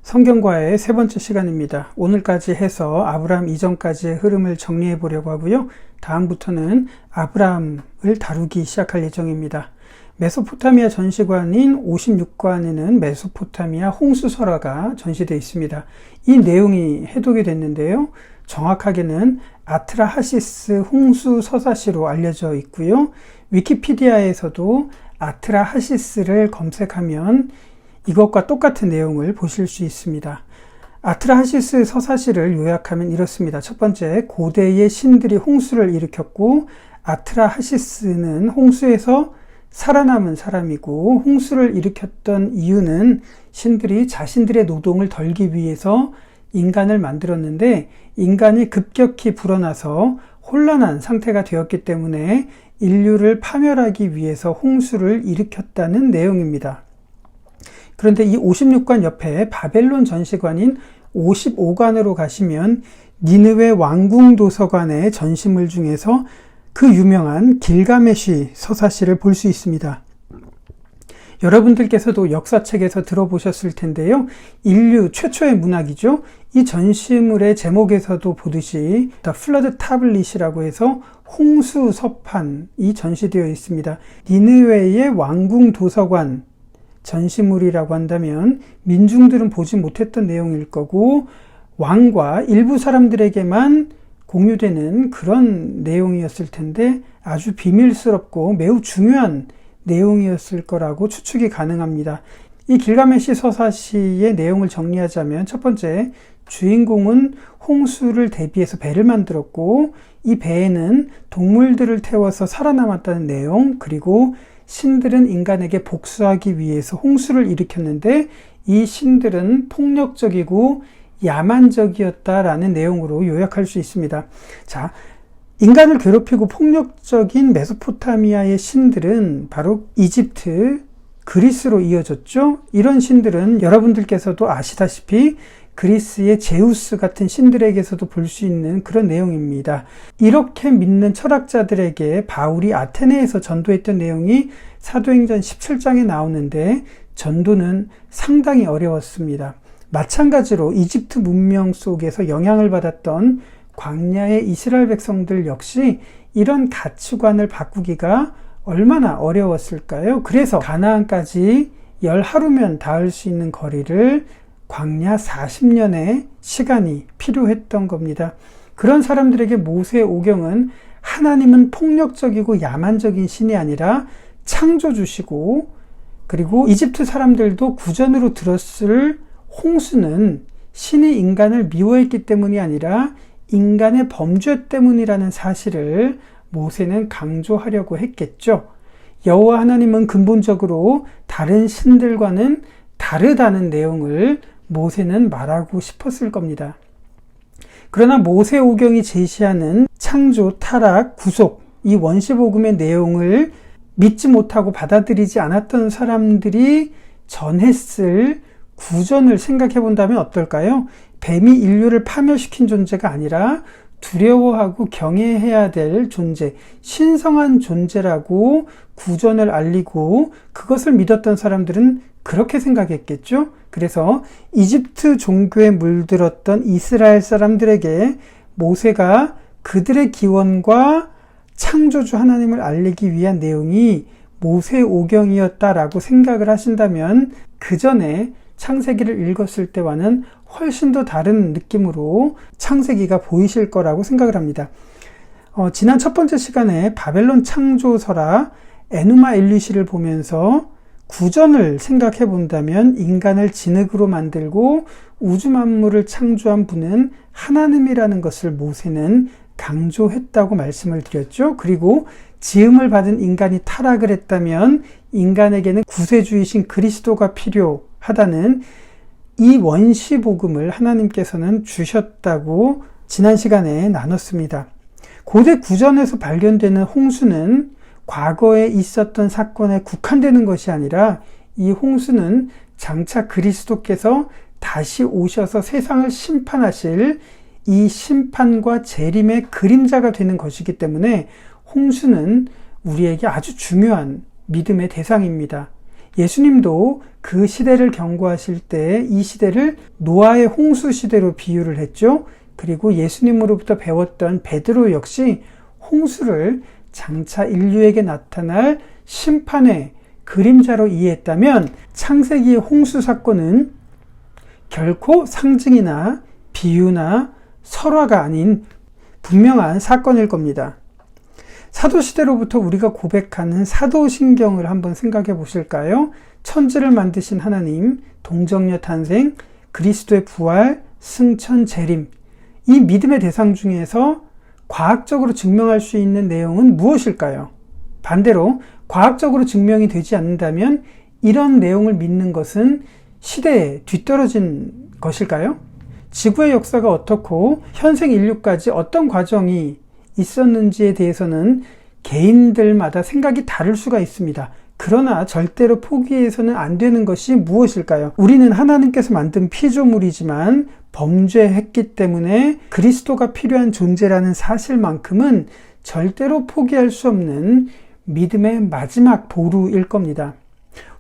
성경과의 세 번째 시간입니다. 오늘까지 해서 아브라함 이전까지의 흐름을 정리해 보려고 하고요. 다음부터는 아브라함을 다루기 시작할 예정입니다. 메소포타미아 전시관인 56관에는 메소포타미아 홍수설화가 전시되어 있습니다. 이 내용이 해독이 됐는데요. 정확하게는 아트라하시스 홍수서사시로 알려져 있고요. 위키피디아에서도 아트라하시스를 검색하면 이것과 똑같은 내용을 보실 수 있습니다. 아트라하시스 서사시를 요약하면 이렇습니다. 첫 번째, 고대의 신들이 홍수를 일으켰고 아트라하시스는 홍수에서 살아남은 사람이고, 홍수를 일으켰던 이유는 신들이 자신들의 노동을 덜기 위해서 인간을 만들었는데, 인간이 급격히 불어나서 혼란한 상태가 되었기 때문에 인류를 파멸하기 위해서 홍수를 일으켰다는 내용입니다. 그런데 이 56관 옆에 바벨론 전시관인 55관으로 가시면 니느웨 왕궁 도서관의 전시물 중에서 그 유명한 길가메시 서사시를 볼 수 있습니다. 여러분들께서도 역사책에서 들어보셨을 텐데요. 인류 최초의 문학이죠. 이 전시물의 제목에서도 보듯이 The Flood Tablet이라고 해서 홍수 서판이 전시되어 있습니다. 니느웨의 왕궁 도서관 전시물이라고 한다면 민중들은 보지 못했던 내용일 거고, 왕과 일부 사람들에게만 공유되는 그런 내용이었을 텐데 아주 비밀스럽고 매우 중요한 내용이었을 거라고 추측이 가능합니다. 이 길가메시 서사시의 내용을 정리하자면, 첫 번째, 주인공은 홍수를 대비해서 배를 만들었고 이 배에는 동물들을 태워서 살아남았다는 내용, 그리고 신들은 인간에게 복수하기 위해서 홍수를 일으켰는데 이 신들은 폭력적이고 야만적이었다라는 내용으로 요약할 수 있습니다. 자, 인간을 괴롭히고 폭력적인 메소포타미아의 신들은 바로 이집트, 그리스로 이어졌죠. 이런 신들은 여러분들께서도 아시다시피 그리스의 제우스 같은 신들에게서도 볼 수 있는 그런 내용입니다. 이렇게 믿는 철학자들에게 바울이 아테네에서 전도했던 내용이 사도행전 17장에 나오는데 전도는 상당히 어려웠습니다. 마찬가지로 이집트 문명 속에서 영향을 받았던 광야의 이스라엘 백성들 역시 이런 가치관을 바꾸기가 얼마나 어려웠을까요? 그래서 가나안까지 10하루면 닿을 수 있는 거리를 광야 40년의 시간이 필요했던 겁니다. 그런 사람들에게 모세의 오경은 하나님은 폭력적이고 야만적인 신이 아니라 창조주시고, 그리고 이집트 사람들도 구전으로 들었을 홍수는 신이 인간을 미워했기 때문이 아니라 인간의 범죄 때문이라는 사실을 모세는 강조하려고 했겠죠. 여호와 하나님은 근본적으로 다른 신들과는 다르다는 내용을 모세는 말하고 싶었을 겁니다. 그러나 모세 오경이 제시하는 창조, 타락, 구속, 이 원시복음의 내용을 믿지 못하고 받아들이지 않았던 사람들이 전했을 구전을 생각해 본다면 어떨까요? 뱀이 인류를 파멸시킨 존재가 아니라 두려워하고 경외해야 될 존재, 신성한 존재라고 구전을 알리고 그것을 믿었던 사람들은 그렇게 생각했겠죠? 그래서 이집트 종교에 물들었던 이스라엘 사람들에게 모세가 그들의 기원과 창조주 하나님을 알리기 위한 내용이 모세 오경이었다라고 생각을 하신다면 그 전에 창세기를 읽었을 때와는 훨씬 더 다른 느낌으로 창세기가 보이실 거라고 생각을 합니다. 지난 첫 번째 시간에 바벨론 창조설화 에누마 엘리시를 보면서 구전을 생각해 본다면 인간을 진흙으로 만들고 우주 만물을 창조한 분은 하나님이라는 것을 모세는 강조했다고 말씀을 드렸죠. 그리고 지음을 받은 인간이 타락을 했다면 인간에게는 구세주이신 그리스도가 필요하다는 이 원시복음을 하나님께서는 주셨다고 지난 시간에 나눴습니다. 고대 구전에서 발견되는 홍수는 과거에 있었던 사건에 국한되는 것이 아니라 이 홍수는 장차 그리스도께서 다시 오셔서 세상을 심판하실 이 심판과 재림의 그림자가 되는 것이기 때문에 홍수는 우리에게 아주 중요한 믿음의 대상입니다. 예수님도 그 시대를 경고하실 때 이 시대를 노아의 홍수 시대로 비유를 했죠. 그리고 예수님으로부터 배웠던 베드로 역시 홍수를 장차 인류에게 나타날 심판의 그림자로 이해했다면 창세기의 홍수 사건은 결코 상징이나 비유나 설화가 아닌 분명한 사건일 겁니다. 사도시대로부터 우리가 고백하는 사도신경을 한번 생각해 보실까요? 천지를 만드신 하나님, 동정녀 탄생, 그리스도의 부활, 승천, 재림. 이 믿음의 대상 중에서 과학적으로 증명할 수 있는 내용은 무엇일까요? 반대로 과학적으로 증명이 되지 않는다면 이런 내용을 믿는 것은 시대에 뒤떨어진 것일까요? 지구의 역사가 어떻고 현생 인류까지 어떤 과정이 있었는지에 대해서는 개인들마다 생각이 다를 수가 있습니다. 그러나 절대로 포기해서는 안 되는 것이 무엇일까요? 우리는 하나님께서 만든 피조물이지만 범죄했기 때문에 그리스도가 필요한 존재라는 사실만큼은 절대로 포기할 수 없는 믿음의 마지막 보루일 겁니다.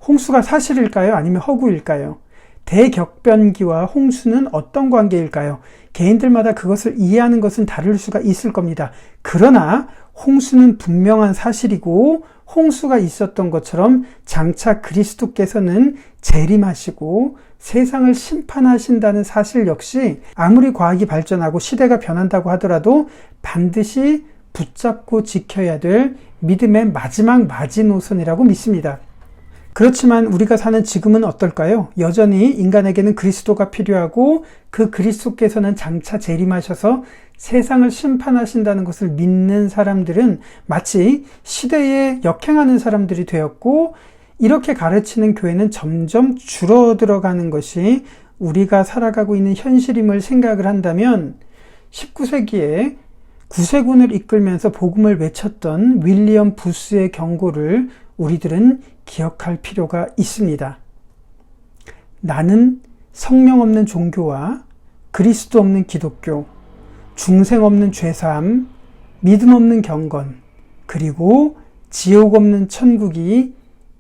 홍수가 사실일까요? 아니면 허구일까요? 대격변기와 홍수는 어떤 관계일까요? 개인들마다 그것을 이해하는 것은 다를 수가 있을 겁니다. 그러나 홍수는 분명한 사실이고 홍수가 있었던 것처럼 장차 그리스도께서는 재림하시고 세상을 심판하신다는 사실 역시 아무리 과학이 발전하고 시대가 변한다고 하더라도 반드시 붙잡고 지켜야 될 믿음의 마지막 마지노선이라고 믿습니다. 그렇지만 우리가 사는 지금은 어떨까요? 여전히 인간에게는 그리스도가 필요하고 그 그리스도께서는 장차 재림하셔서 세상을 심판하신다는 것을 믿는 사람들은 마치 시대에 역행하는 사람들이 되었고, 이렇게 가르치는 교회는 점점 줄어들어가는 것이 우리가 살아가고 있는 현실임을 생각을 한다면 19세기에 구세군을 이끌면서 복음을 외쳤던 윌리엄 부스의 경고를 우리들은 기억할 필요가 있습니다. 나는 성령 없는 종교와 그리스도 없는 기독교, 중생 없는 죄사함, 믿음 없는 경건, 그리고 지옥 없는 천국이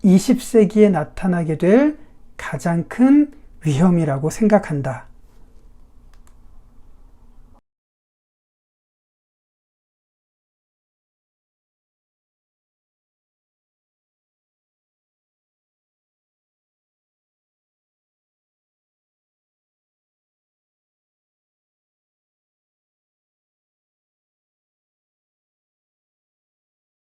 20세기에 나타나게 될 가장 큰 위험이라고 생각한다.